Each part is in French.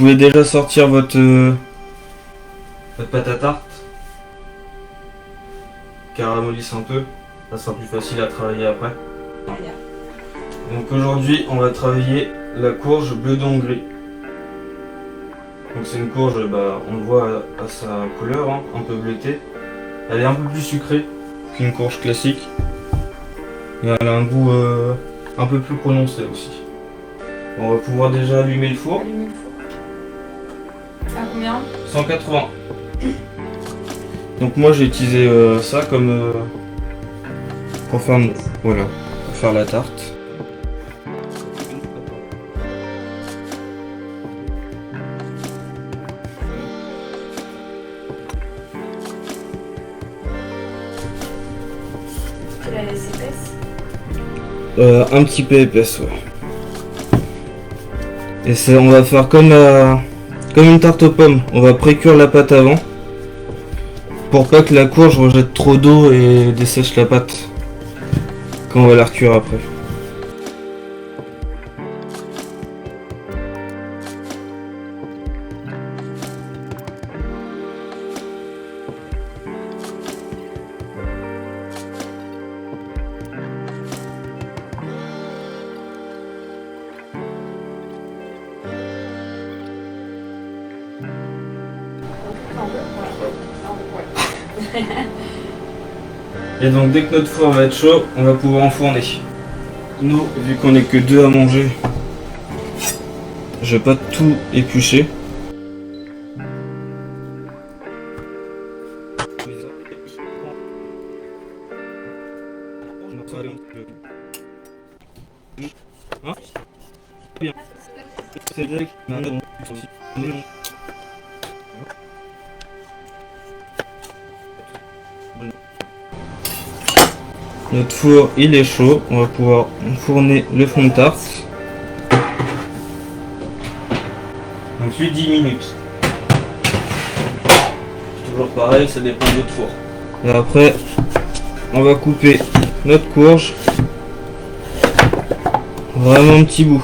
pouvez déjà sortir votre pâte à tarte. Caramélise un peu, ça sera plus facile à travailler après. Donc aujourd'hui, on va travailler la courge bleu d'Hongrie. Donc c'est une courge, on le voit à sa couleur, hein, un peu bleutée. Elle est un peu plus sucrée qu'une courge classique. Et elle a un goût un peu plus prononcé aussi. On va pouvoir déjà allumer le four. À combien? 180. Donc moi j'ai utilisé ça comme pour faire, voilà, pour faire la tarte. Tu la laisses épaisse? Un petit peu épaisse, ouais. Et on va faire comme une tarte aux pommes. On va pré-cuire la pâte avant pour pas que la courge rejette trop d'eau et dessèche la pâte quand on va la recuire après. Et donc dès que notre four va être chaud, on va pouvoir enfourner. Nous, vu qu'on est que deux à manger, je vais pas tout éplucher. Notre four il est chaud, on va pouvoir enfourner le fond de tarte. Donc 8-10 minutes. Toujours pareil, ça dépend de votre four. Et après, on va couper notre courge. Vraiment un petit bout.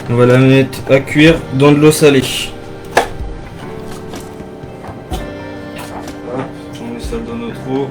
On va la mettre à cuire dans de l'eau salée. Hop, on met ça dans notre eau.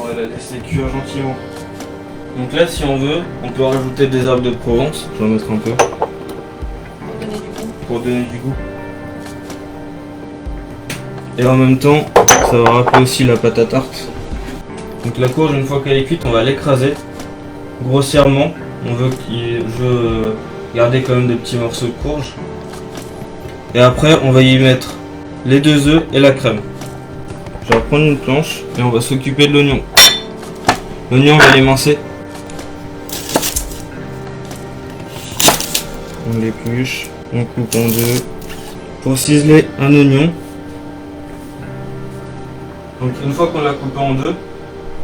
On va la laisser cuire gentiment. Donc là, si on veut, on peut rajouter des herbes de Provence. Je vais en mettre un peu. Pour donner du goût. Et en même temps, ça va rappeler aussi la pâte à tarte. Donc la courge, une fois qu'elle est cuite, on va l'écraser. Grossièrement, je veux garder quand même des petits morceaux de courge. Et après, on va y mettre les 2 œufs et la crème. Je vais prendre une planche et on va s'occuper de l'oignon. L'oignon, on va l'émincer. On l'épluche, on coupe en deux. Pour ciseler un oignon, donc une fois qu'on l'a coupé en deux,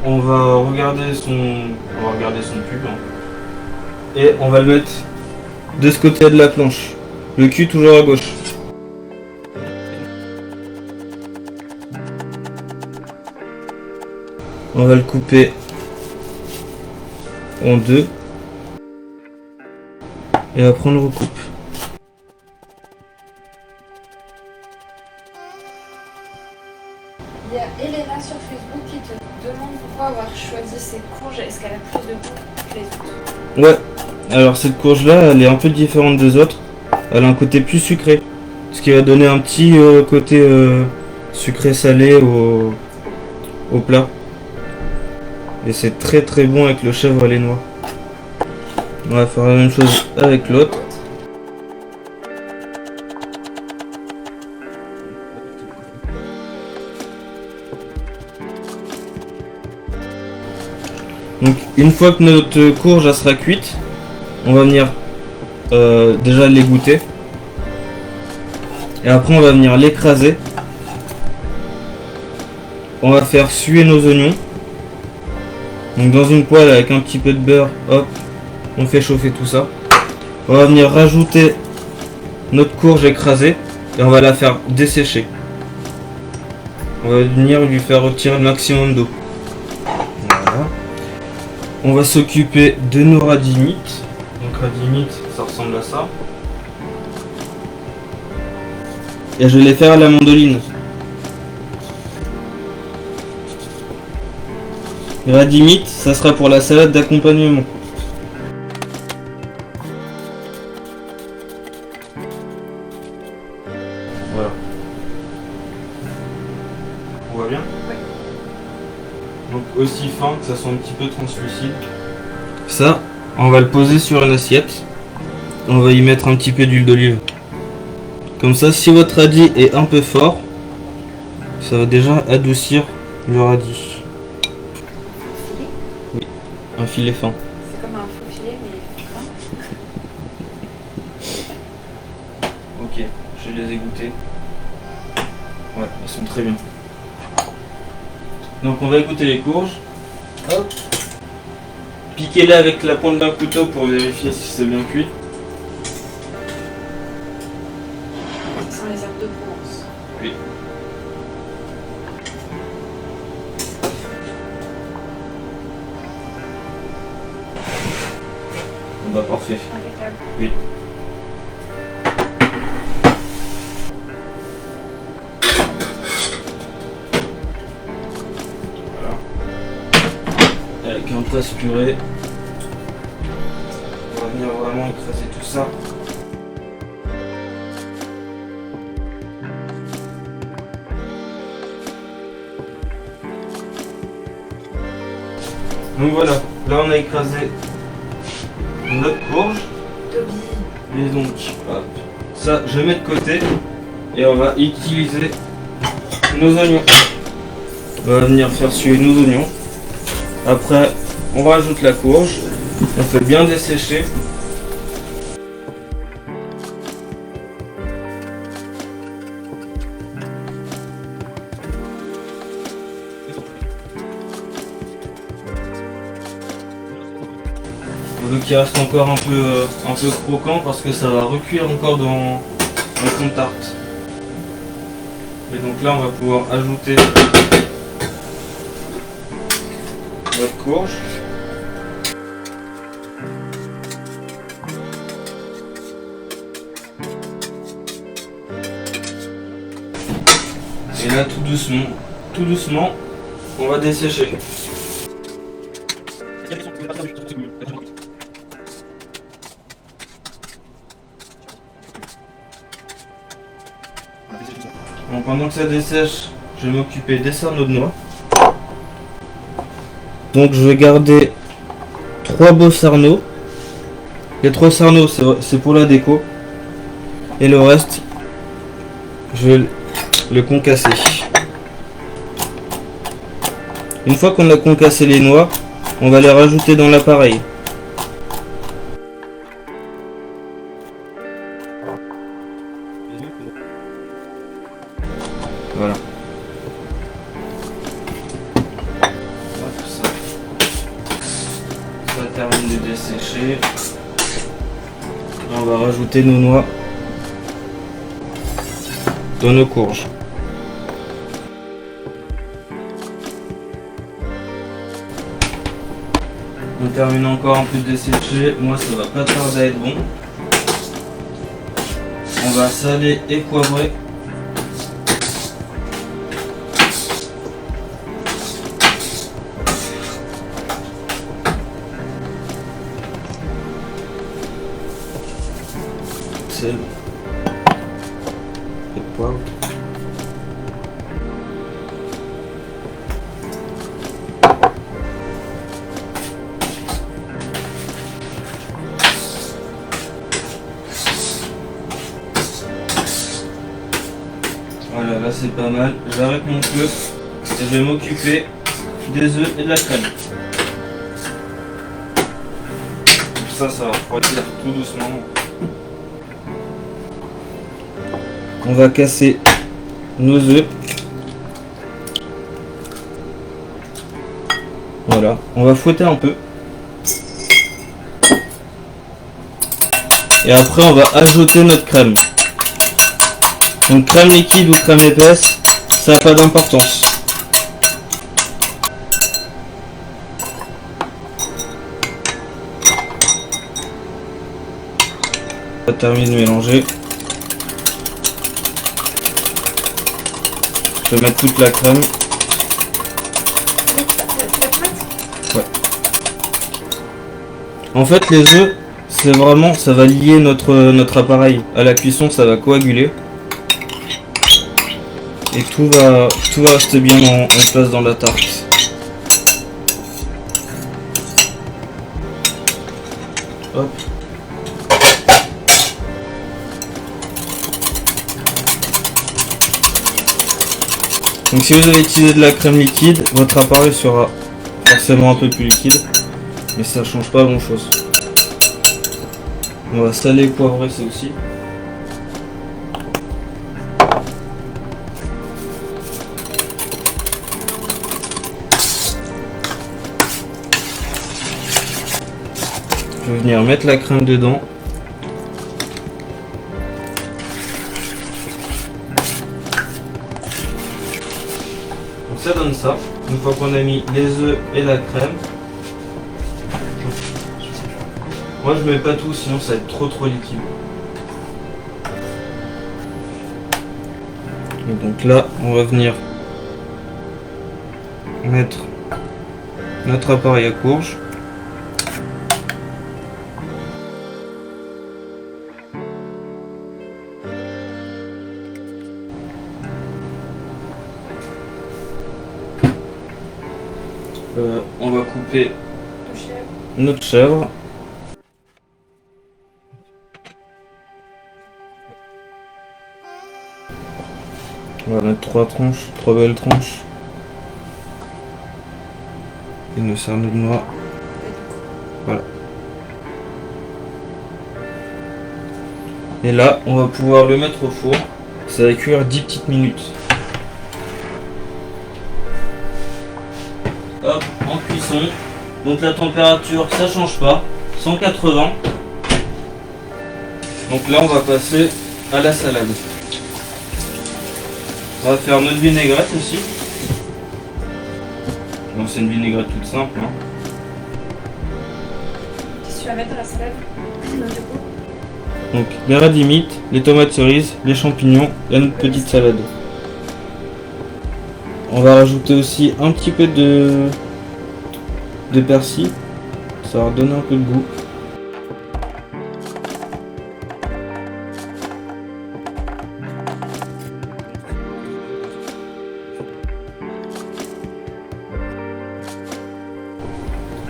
on va regarder son pub, hein, et on va le mettre de ce côté de la planche, le cul toujours à gauche. On va le couper en deux et après on le recoupe. Il y a Elena sur Facebook qui te demande pourquoi avoir choisi ces courges. Est-ce qu'elle a plus de goût que les autres? Ouais, alors cette courge là elle est un peu différente des autres. Elle a un côté plus sucré, ce qui va donner un petit côté sucré salé au plat. Et c'est très très bon avec le chèvre et les noix. On va faire la même chose avec l'autre. Donc une fois que notre courge elle sera cuite, on va venir déjà l'égoutter. Et après on va venir l'écraser. On va faire suer nos oignons. Donc dans une poêle avec un petit peu de beurre, hop, on fait chauffer tout ça. On va venir rajouter notre courge écrasée et on va la faire dessécher. On va venir lui faire retirer le maximum d'eau. Voilà. On va s'occuper de nos radimites. Donc radimites, ça ressemble à ça. Et je vais les faire à la mandoline. Les radimites, ça sera pour la salade d'accompagnement. Voilà. On voit bien? Oui. Donc aussi fin que ça soit un petit peu translucide. Ça, on va le poser sur une assiette. On va y mettre un petit peu d'huile d'olive. Comme ça, si votre radis est un peu fort, ça va déjà adoucir le radis. Filet. Oui, un filet fin. C'est comme un faux filet, mais fin. Ok, je les ai goûtés. Ouais, elles sont très bien. Donc on va égoutter les courges. Hop. Piquez-les avec la pointe d'un couteau pour vérifier si c'est bien cuit. Sans les herbes de Provence. Oui. Bah parfait. Impeccable. Oui. Voilà. Avec un presse purée. On va venir vraiment écraser tout ça. Donc voilà, là on a écrasé notre courge. Toby. Et donc, hop, ça je mets de côté et on va utiliser nos oignons. On va venir faire suer nos oignons. Après, on rajoute la courge. On fait bien dessécher. Donc il reste encore un peu croquant parce que ça va recuire encore dans le fond de tarte. Et donc là on va pouvoir ajouter notre courge. Et là tout doucement, on va dessécher. Donc pendant que ça dessèche, je vais m'occuper des sarneaux de noix. Donc je vais garder 3 beaux sarneaux. Les 3 sarneaux c'est pour la déco. Et le reste, je vais le concasser. Une fois qu'on a concassé les noix, on va les rajouter dans l'appareil. Voilà. Hop, ça termine de dessécher. On va rajouter nos noix dans nos courges. On termine encore un peu de dessécher. Moi, ça va pas tarder à être bon. On va saler et poivrer. Sel et poivre. Voilà, là c'est pas mal. J'arrête mon feu et je vais m'occuper des œufs et de la crème. Ça va refroidir tout doucement. On va casser nos œufs. Voilà, on va fouetter un peu. Et après on va ajouter notre crème. Donc crème liquide ou crème épaisse, ça n'a pas d'importance. On a terminé de mélanger. Je vais mettre toute la crème. Ouais. En fait, les œufs, c'est vraiment, ça va lier notre appareil à la cuisson, ça va coaguler. Et tout va rester bien en place dans la tarte. Hop. Donc si vous avez utilisé de la crème liquide, votre appareil sera forcément un peu plus liquide, mais ça change pas grand chose. On va saler et poivrer ça aussi. Je vais venir mettre la crème dedans. Donc ça donne ça. Une fois qu'on a mis les œufs et la crème. Moi je mets pas tout, sinon ça va être trop liquide. Et donc là, on va venir mettre notre appareil à courge. On va couper notre chèvre. On va mettre 3 tranches, 3 belles tranches. Et nos cerneaux de noix. Voilà. Et là, on va pouvoir le mettre au four. Ça va cuire 10 petites minutes. Hop, en cuisson. Donc la température, ça change pas. 180. Donc là, on va passer à la salade. On va faire notre vinaigrette aussi. Donc c'est une vinaigrette toute simple. Hein. Qu'est-ce que tu vas mettre dans la salade? Donc les radimites, les tomates cerises, les champignons et notre petite salade. On va rajouter aussi un petit peu de persil. Ça va redonner un peu de goût.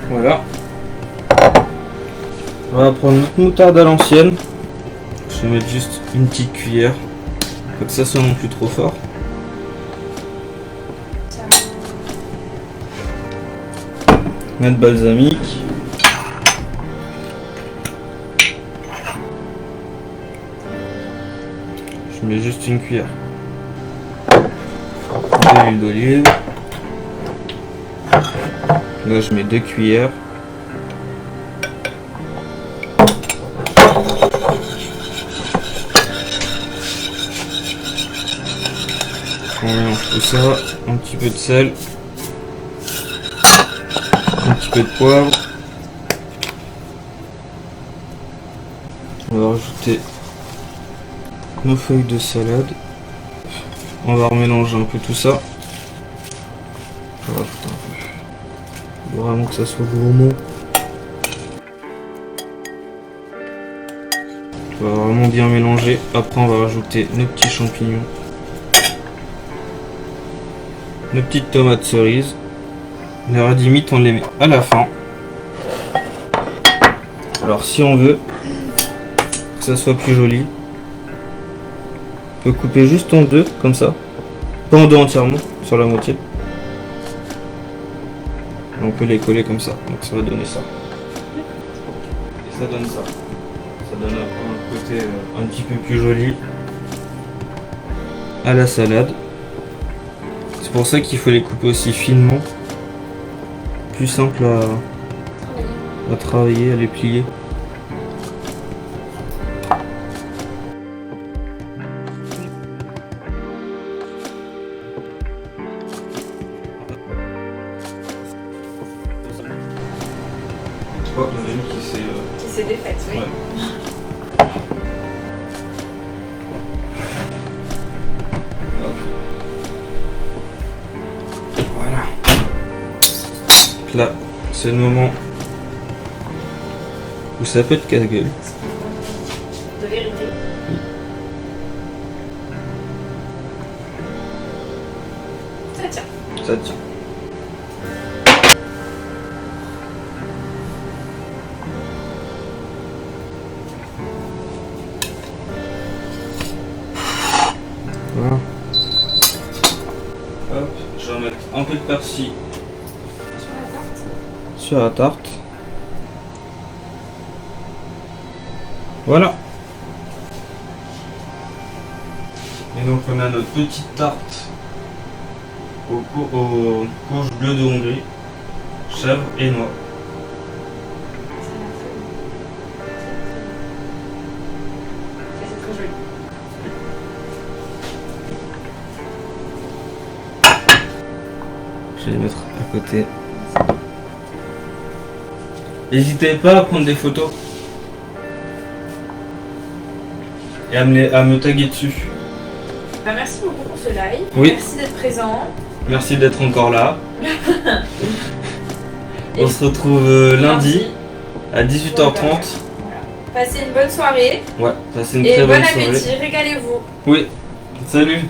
Voilà. On va prendre notre moutarde à l'ancienne. Je vais mettre juste une petite cuillère. Pas que ça soit non plus trop fort. Notre balsamique. Je mets juste une cuillère. De l'huile d'olive. Là je mets 2 cuillères. On mélange tout ça, un petit peu de sel, un petit peu de poivre. On va rajouter nos feuilles de salade. On va remélanger un peu tout ça. On va rajouter un peu. Faut vraiment que ça soit gourmand. On va vraiment bien mélanger. Après on va rajouter nos petits champignons. Nos petites tomates cerises. Les radimites on les met à la fin. Alors si on veut que ça soit plus joli, on peut couper juste en deux comme ça. Pas en deux entièrement, sur la moitié. Et on peut les coller comme ça. Donc ça va donner ça. Et ça donne ça. Ça donne un côté un petit peu plus joli à la salade. C'est pour ça qu'il faut les couper aussi finement. Plus simple à travailler, à les plier. Oh, on a une qui s'est défaite, oui. Ouais. Donc là, c'est le moment où ça peut être casse-gueule. De vérité. Ça tient. Ça tient. Voilà. Hop, je vais mettre un peu de persil Sur la tarte. sur la tarte. Voilà. Et donc on a notre petite tarte aux courges bleues de Hongrie, chèvre et noix. C'est très joli. Je vais les mettre à côté. N'hésitez pas à prendre des photos et à me taguer dessus. Bah, merci beaucoup pour ce live. Oui. Merci d'être présent. Merci d'être encore là. On se retrouve lundi à 18h30. Voilà. Passez une bonne soirée Ouais, passez une et très bon bonne soirée. appétit. Régalez-vous. Oui, salut.